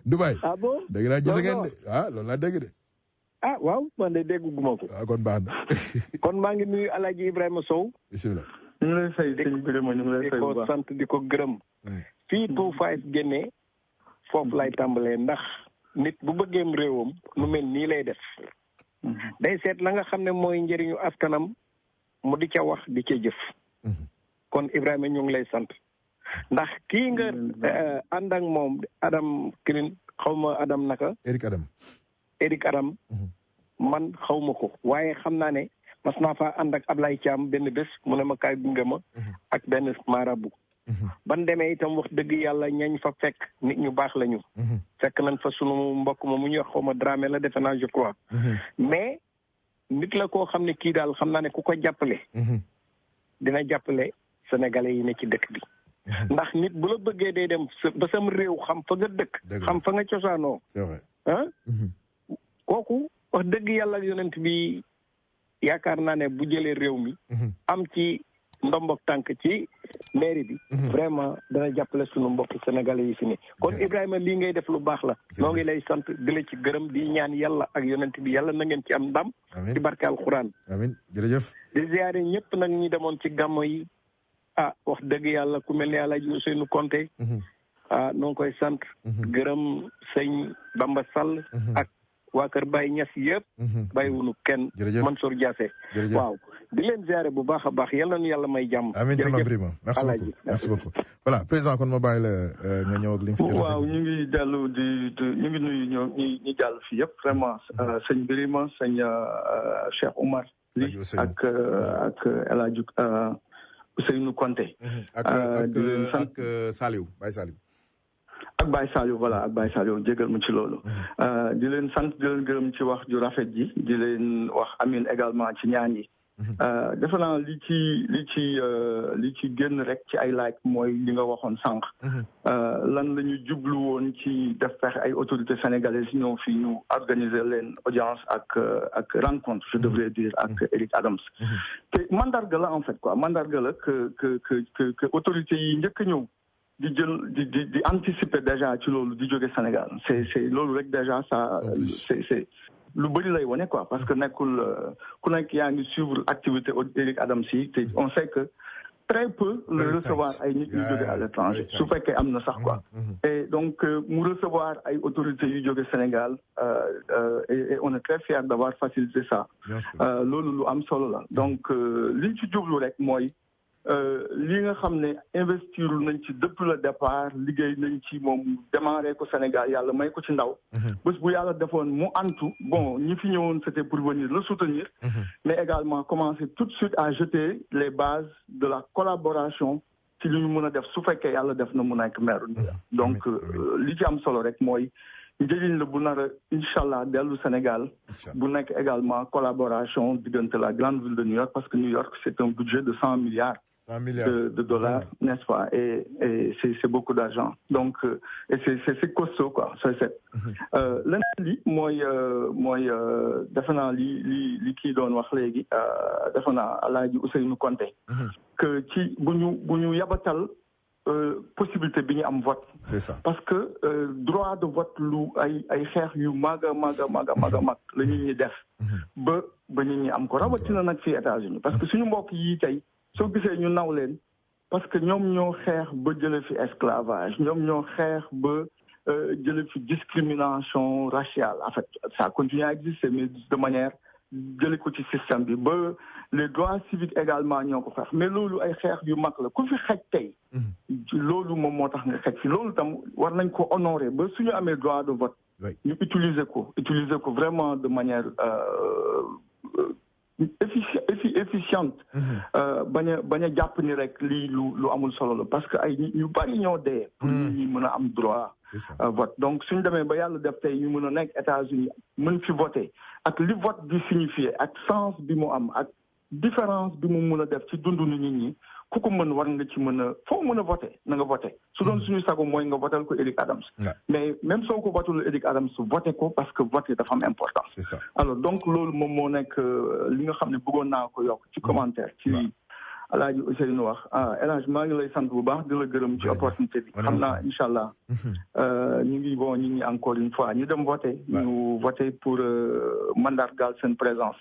Dubaï. ah bon dégg naa gise ngeen de loolu laa dégg de. waaw man de dégguma ko. kon baax na. kon maa ngi nuyu Alaaji Ibrahima Sow. bisimilah. ñu ngi lay fay sëñ Birima ñu ngi lay fay bu baax di ko sant di ko gërëm. fii 25 génnee foofu lay tàmbalee ndax nit bu bëggeem réewam lu mel nii lay def. day seet la nga xam ne mooy njëriñu askanam mu di ca wax di ca jëf. kon Ibrahima ñu ngi lay sant ndax kii nga ànd ak moom Adam Kilin xaw ma Adam naka. Eric Adam. man xaw ma ko waaye xam naa ne mas naa faa ànd ak Ablaye Thiam benn bés mu ne ma kaay gunge ma ak benn marabu. ban demee itam wax dëgg yàlla ñañ fa fekk nit ñu baax lañu. fekk nañ fa sunu mbokk ma mu ñuy wax xaw ma Dramé la defe naa je crois. mais nit la koo xam ne kii daal xam naa ne ku ko jàppale. dina jàppale sénégalais yi ne ci dëkk bi. ndax nit bu la bëggee day dem ba sam réew xam fa nga dëkk. xam fa nga cosaanoo. c'est vrai. kooku wax dëgg yàlla yonent bi yaakaar naa ne bu jëlee réew mi. am ci ndombok tànk ci mairie bi. vraiment dana jàppale sunu mbokki sénégalais yi fi ne. kon Ibrahima lii ngay def lu baax la. noo ngi lay sant di la ci gërëm di ñaan yàlla ak yonent bi yàlla na ngeen ci am ndam. ci barke alxuraan. amiin jërëjëf. di ziare ñëpp nag ñi demoon ci gàmmo yi. wax dëgg yàlla ku mel ne yàlla ji Ousseynou Konté. noo ngi koy sant. gërëm sëñ Bamba Sall. ak waa kër Baye Niass yëpp. bàyyiwunu kenn. Mansour Diassé. waaw di leen ziare bu baax a baax yal na nu yàlla may jàmm. amiin tonton Birima merci beaucoup voilà président kon ma bàyyi la nga ñëw ak li mu fi jot. waaw ñu ngi dellu ñu ngi nuyu ñi jàll fii yëpp vraiment sëñ Birima sëñ Cheikh Oumar Ly ak El Hadj Ousseynou Konté. ak Saliou Baye Saliou. ak Baye Saliou voilà ak Baye Saliou jégal ma ci loolu. di leen sant di leen gërëm ci wax ju rafet ji di leen wax amin également ci ñaan yi. defe naa li ci génn rek ci ay laaj mooy li nga waxoon sànq. lan la ñu jublu woon ci def fexe ay autorités sénégalaises ñëw fi ñu organiser leen audience ak rencontre je devrais dire ak Eric Adams. te mandarga la en fait quoi mandarga la que autorités yi njëkk a ñëw. di anticiper déjà ci loolu di jóge Sénégal c'est loolu rek déjà ça c'est lu bëri lay wone quoi parce que nekkul ku nekk yaa ngi suivre activité Eric Adams yi te on sait que très peu le recevoir ay nit yu jóge à l'étranger su fekkee am na sax quoi et donc mu recevoir ay autorités yu jóge Sénégal et on est très fiers d'avoir facilité ça loolu lu am solo la donc liñ ci jublu rek mooy li nga xam ne investir nañ ci depuis le départ liggéey nañ ci moom démarré ko Sénégal yàlla may ko ci ndaw. bés bu yàlla defoon mu antu bon ñi fi ñëwoon c'était pour venir le soutenir. mais également commencer tout de suite à jeter les bases de la collaboration ci li ñu mën a def su fekkee yàlla def na mu nekk maire donc li ci am solo rek mooy njëriñ la bu nar a incha allah dellu Sénégal. bu nekk également collaboration diggante la grande ville de New York parce que New York c'est un budget de 100 milliards. 100 milliards de dollars, n'est-ce pas? Et c'est beaucoup d'argent. Donc, et c'est costaud, quoi. Leneen li mooy defe naa li kii doon wax léegi defe naa Alaaji Ousseynou Konté que ci bu ñu yabatal possibilité bi ñu am vote. C'est ça. Parce que droit de vote lu ay xeex yu mag la ñuy def ba nit ñi am ko rawatina nag fii États-Unis parce que suñu mbokk yi tey soo gisee ñu naw leen parce que ñoom ñoo xeex ba jële fi esclavage ñoom ñoo xeex ba jële fi discrimination raciale en fait ça continue à exister mais de manière jële ko ci système bi ba les droits civiques également ñoo ko xeex mais loolu ay xeex yu mag la ku fi xej tey loolu moom moo tax nga xej fi loolu tam war nañ ko honorer ba suñu amee droit de vote ñu utiliser ko vraiment de manière efficiente bañ a jàpp ni rek lii lu amul solo la parce que ay ñu bari ñoo dee pour ñu mën a am droit vote donc suñu demee ba yàlla def tey ñu mën a nekk États-Unis mën fi voter ak li vote di signifier ak sens bi mu am ak différence bi mu mën a def ci dundu nit ñi ku ko mën war nga ci mën a foo mën a voter na nga voter su doon suñu sago mooy nga votel ko Eric Adams mais même soo ko votelul Eric Adams voter ko parce que voter dafa am importance alors donc loolu moom moo nekk li nga xam ne bëggoon naa ko yokk ci commentaire ci Alaaji Ousseynou wax El Hadj maa ngi lay sant bu baax di la gërëm ci opportunité bi xam naa incha allah ñu ngi encore une fois ñu dem voter ñu voter pour mandargal seen présence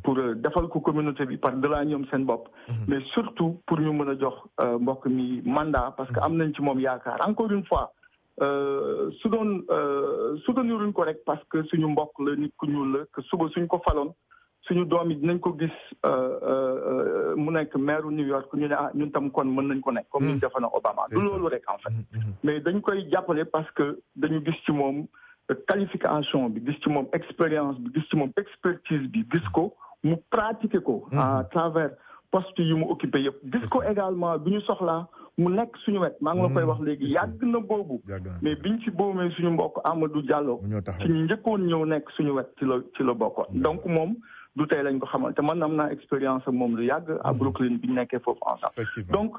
pour defal ko communauté bi par delà ñoom seen bopp mais surtout pour ñu mën a jox mbokk mi mandat parce que am nañ ci moom yaakaar encore une fois su doon souteniruñ ko rek parce que suñu mbokk la nit ku ñuul la que suba suñ ko faloon suñu doom yi dinañ ko gis mu nekk maire New York ñu ne ñun tam kon mën nañ ko nekk comme ni ñu defoon Obama du loolu rek en fait mais dañ koy jàppale parce que dañu gis ci moom qualification bi gis ci moom expérience bi gis ci moom expertise bi gis ko mu pratiquer ko à travers poste yu mu occupé yëpp gis ko également bi ñu soxlaa mu nekk suñu wet maa ngi la koy wax léegi yàgg na boobu mais biñ ci boomee suñu mbokk Amadou Diallo ci ñu njëkkoon ñëw nekk suñu wet ci la bokkoon donc moom du tey lañ ko xamal te man am naa expérience ak moom lu yàgg à Brooklyn bi ñu nekkee foofu ensemble donc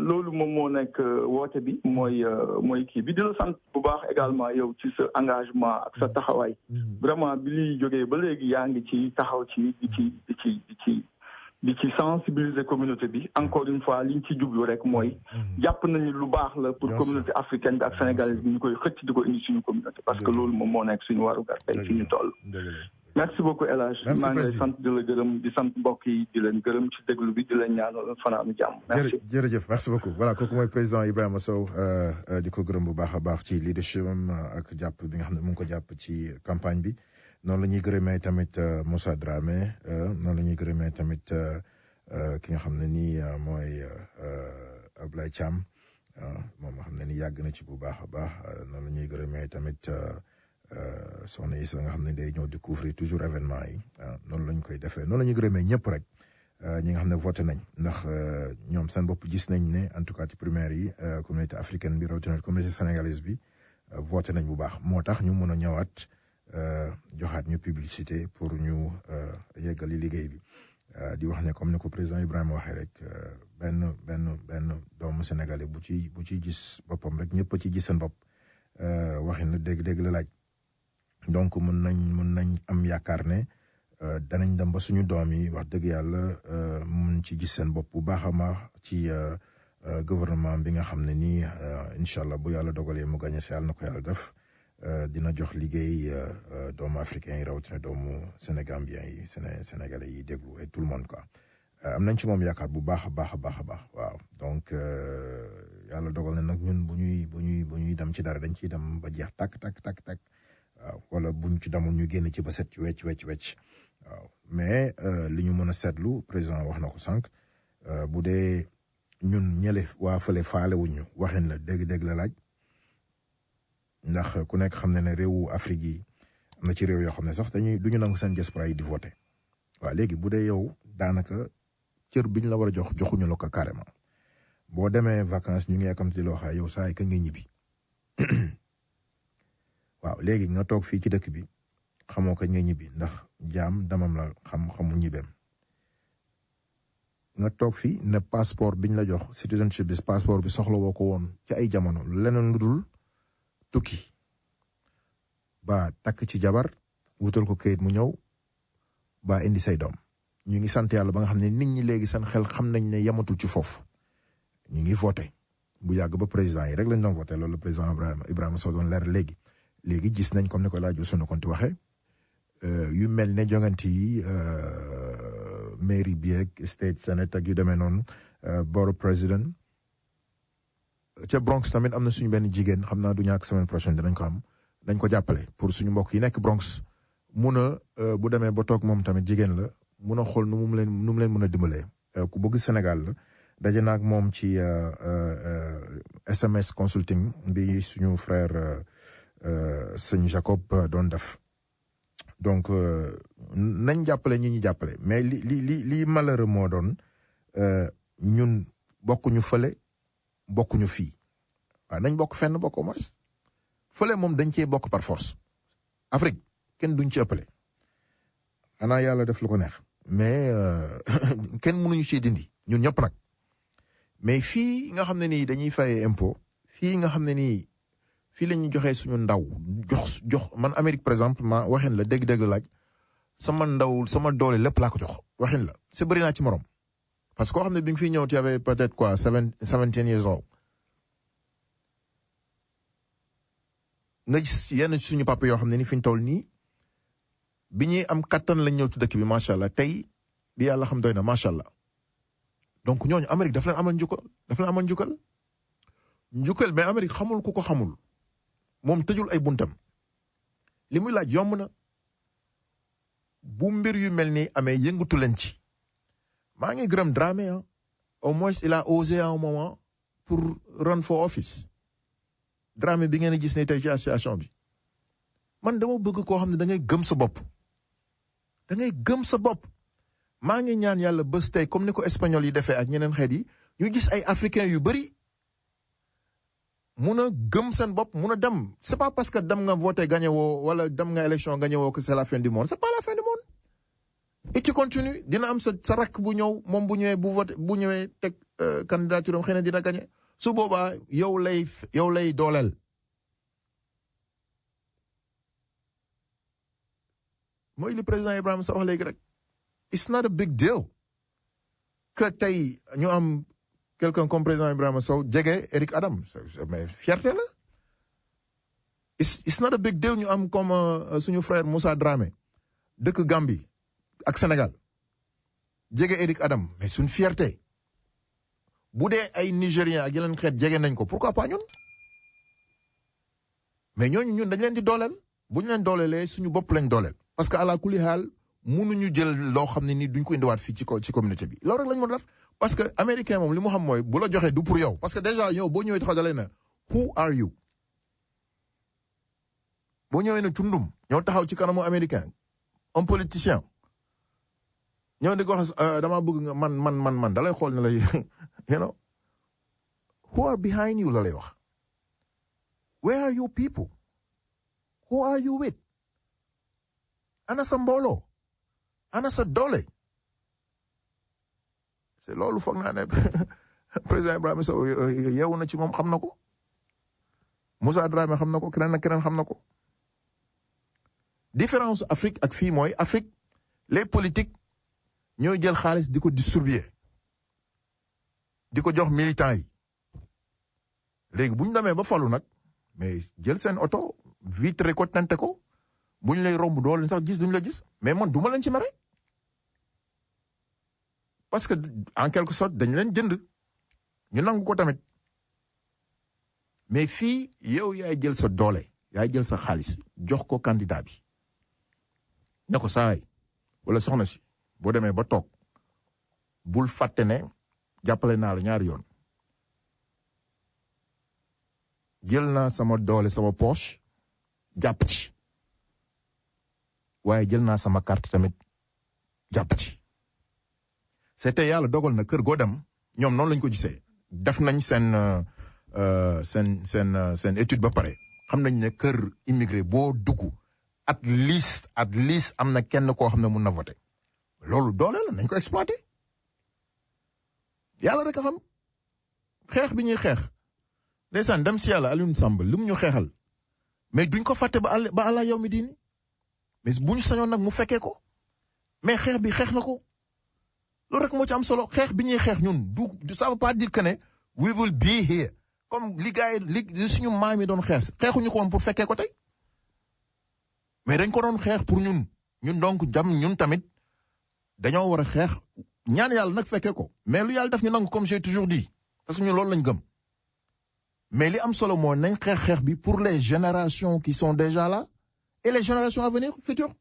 loolu moom moo nekk woote bi mooy kii bi di la sant bu baax également yow ci sa engagement ak sa taxawaay vraiment bi liy jógee ba léegi yaa ngi ci taxaw ci di ci sensibiliser communauté bi encore une fois liñ ci jublu rek mooy jàpp nañu lu baax la pour communauté africaine bi ak sénégalaise bi ñu koy xëcc di ko indi suñu communauté parce que loolu moom moo nekk suñu warugar tey fi ñu toll merci beaucoup El Hadj maa ngi lay sant di la gërëm di sant mbokk yi di leen gërëm ci déglu bi di leen ñaanal fanaanu jàmm merci jërëjëf merci beaucoup voilà kooku mooy président Ibrahima Sow di ko gërëm bu baax a baax ci leadership am ak jàpp bi nga xam ne mu ngi ko jàpp ci campagne bi noonu la ñuy gërëmee tamit Moussa Dramé noonu la ñuy gërëmee tamit ki nga xam ne nii mooy Ablaye Thiam moom nga xam ne ni yàgg na ci bu baax a baax noonu la ñuy gërëmee tamit soxna yi nga xam ne day ñëw di couvrir toujours événement yi noonu lañ koy defee noonu la ñuy gërëmee ñëpp rek ñi nga xam ne voté nañ ndax ñoom seen bopp gis nañ ne en tout cas ci primaire yi communauté africaine bi rawatina communauté sénégalaise bi voté nañ bu baax moo tax ñu mën a ñëwaat joxaat ñu publicité pour ñu yeggali liggéey bi di wax ne comme ni ko président Ibrahima waxee rek benn doomu sénégalais bu ci gis boppam rek ñëpp ci gis seen bopp waxin la dégg la laaj donc mën nañ am yaakaar ne danañ dem ba suñu doom yi wax dëgg yàlla mun ci gis seen bopp bu baax a baax ci gouvernement bi nga xam ne nii incha allah bu yàlla dogalee mu gagné si yàlla na ko yàlla def dina jox liggéey doomu africain yi rawatina doomu sénégambien yi sénégalais yi déglu et tout le monde quoi am nañ ci moom yaakaar bu baax a baax waaw donc yàlla dogal na nag ñun bu ñuy dem ci dara dañ ciy dem ba jeex takk waaw wala buñ ci demul ñu génn ci ba set ci wecc waaw mais li ñu mën a seetlu président wax na ko sànq bu dee ñun ñële waa fële faale wuñu waxin la dégg-dégg la laaj ndax ku nekk xam ne réewu Afrique yi am na ci réew yoo xam ne sax duñu nangu seen diaspora yi di voter waaw léegi bu dee yow daanaka cër biñ la war a jox joxuñu la ko carrément boo demee vacances ñu ngi yàkkamti loo xam yow saa yi ka nga ñibbi waaw léegi nga toog fii ci dëkk bi xamoo kañ nga ñibbi ndax jaam damam la xamu ñibbeem nga toog fii ne passeport biñ la jox citizenship bi passeport bi soxla woo ko woon ci ay jamono leneen lu dul tukki ba takk ci jabar wutal ko kayit mu ñëw ba indi say doom ñu ngi sant yàlla ba nga xam ne nit ñi léegi seen xel xam nañ ne yamatul ci foofu ñu ngi voté bu yàgg ba président yi rek lañ doon voté loolu président Ibrahima Sow doon leer léegi gis nañ comme ni ko laaj sunu konti waxee yu mel ne jongante yi mairie bi ak state senate ak yu demee noonu borough président ca Bronx tamit am na suñu benn jigéen xam naa du ñàkk semaine prochaine dinañ ko am dañ ko jàppale pour suñu mbokk yi nekk Bronx mun a bu demee ba toog moom tamit jigéen la mun a xool nu mu leen mën a dimbalee ku bëgg Sénégal la daje naag moom ci SMS consulting bi suñu frère sëñ Jacob doon def donc nañ jàppale ñi jàppale mais li malheureux moo doon ñun bokkuñu fële bokkuñu fii waaw nañ bokk fenn bokk au moins fële moom dañ cee bokk par force Afrique kenn duñ ci ëppale xanaa yàlla def lu ko neex mais kenn mënuñu ci dindi ñun ñëpp nag mais fii nga xam ne nii dañuy fay impôt fii nga xam ne nii fii la ñuy joxee suñu ndaw jox man Amérique par exemple ma waxin la dégg-dégg la laaj sama doole lépp laa ko jox waxin la c'est bëri naa ci morom parce que koo xam ne bi nga fiy ñëw tu avais peut-être quoi 17 years old nga gis yenn suñu papa yoo xam ne ni fi ñu toll nii bi ñuy am kattan lañ ñëw ci dëkk bi macha allah tey di yàlla xam doy na macha allah donc ñooñu Amérique daf leen amal njukkal mais Amérique xamul ku ko xamul moom tëjul ay buntam li muy laaj yomb na bu mbir yu mel ni amee yëngatu leen ci maa ngi gërëm Dramé au moins il a osé à un moment pour run for office Dramé bi ngeen a gis ne tey ci association bi man dama bëgg koo xam ne da ngay gëm sa bopp maa ngi ñaan yàlla bés tey comme ni ko espagnol yi defee ak ñeneen xeet yi ñu gis ay africains yu bëri mun a gëm seen bopp mun a dem c'est pas parce que dem nga voté gagné woo wala dem nga élection gagné woo que c'est la fin du monde c'est pas la fin du monde et tu continues dina am sa rakk bu ñëw moom bu ñëwee teg candidature am xëy na dina gagné su boobaa yow lay dooleel mooy li président Ibrahima Sow wax léegi rek it's not a big deal que tey ñu am quelqu'un comme président Ibrahima Sow jege Eric Adams mais fierté la it's not a big deal ñu am comme suñu frère Moussa Dramé dëkk Gambie ak Sénégal jege Eric Adams mais suñu fierté bu dee ay Nigériens ak yeneen xeet jege nañ ko pourquoi pas ñun mais ñun dañ leen di dooleel bu ñu leen dooleelee suñu bopp lañ dooleel parce que ala kulli xaal mënuñu jël loo xam ne ni duñ ko indiwaat fii ci communauté bi loolu rek lañ mën a def parce que américain moom li mu xam mooy bu la joxee du pour yow parce que déjà yow boo ñëwee taxaw dalee na who are you boo ñëwee ne tundum ñëw taxaw ci kanamu américain un politicien ñëw di ko wax dama bëgg nga man dalay xool ne lay you know who are behind you la lay wax where are you people who are you with ana sa mbooloo ana sa doole c'est loolu foog naa ne président Ibrahima Sow yeewu na ci moom xam na ko Moussa Dramé xam na ko keneen xam na ko différence Afrique ak fii mooy Afrique les politiques ñooy jël xaalis di ko distribuer di ko jox militants yi léegi bu ñu demee ba falu nag mais jël seen oto vitre ko tente ko bu ñu lay romb doo leen sax gis duñu la gis mais man du ma leen ci mere parce que en quelque sorte dañ leen jënd ñu nangu ko tamit mais fii yow yaay jël sa doole yaay jël sa xaalis jox ko candidat bi ne ko saay wala soxna si boo demee ba toog bul fàtte ne jàppale naa la ñaari yoon jël naa sama doole sama poche jàpp ci waaye jël naa sama carte tamit jàpp ci c'était yàlla dogal na kër goo dem ñoom noonu lañ ko gisee def nañ seen étude ba pare xam nañ ne kër immigré boo dugg at least am na kenn koo xam ne mun na voter loolu doole la nañ ko exploiter yàlla rek a xam xeex bi ñuy xeex ndeysaan dem si yàlla Alioune Samb li mu ñu xeexal mais duñ ko fàtte ba àlla yow mi diini mais bu ñu sañoon nag mu fekkee ko mais xeex bi xeex na ko loolu rek moo ci am solo xeex bi ñuy xeex ñun du ça veut pas dire que ne we will be here comme li gars yi li suñu maam yi doon xeexuñu ko woon pour fekkee ko tey mais dañ ko doon xeex pour ñun donc ñun tamit dañoo war a xeex ñaan yàlla nag fekkee ko mais lu yàlla def ñu nangu comme j'ai toujours dit parce que ñun loolu lañ gëm mais li am solo mooy nañ xeex bi pour les générations qui sont déjà là et les générations à venir futures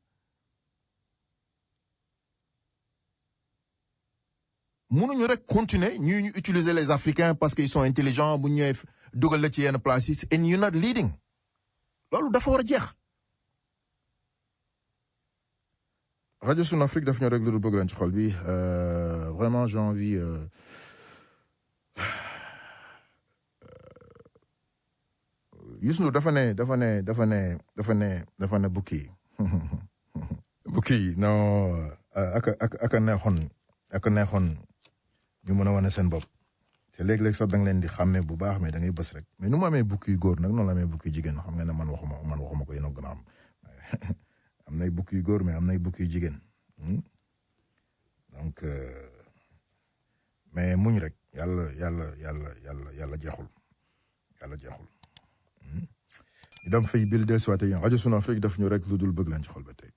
mënuñu rek continuer ñu utiliser les Africains parce qu'ils sont intelligents bu ñëwee dugal la ci yenn place yi and you're not leading loolu dafa war a jeex. rajo Sun Afrique daf ñoo rek lu bëgg leen ci xol bi vraiment j'ai envie Youssou Ndour dafa ne bukki non aka neexoon ñu mën a wane seen bopp te léeg-léeg sax da nga leen di xàmmee bu baax mais da ngay bës rek mais nu mu amee bukki yu góor nag noonu la amee bukki jigéen xam nga ne man waxuma ko yéen a gën a am nay bukki yu góor mais am nay bukki yu jigéen donc mais muñ rek yàlla jeexul ñu dem fay bil del soit yéen rajo Sun Afrique daf ñu rek lu dul bëgg leen ci xol ba tey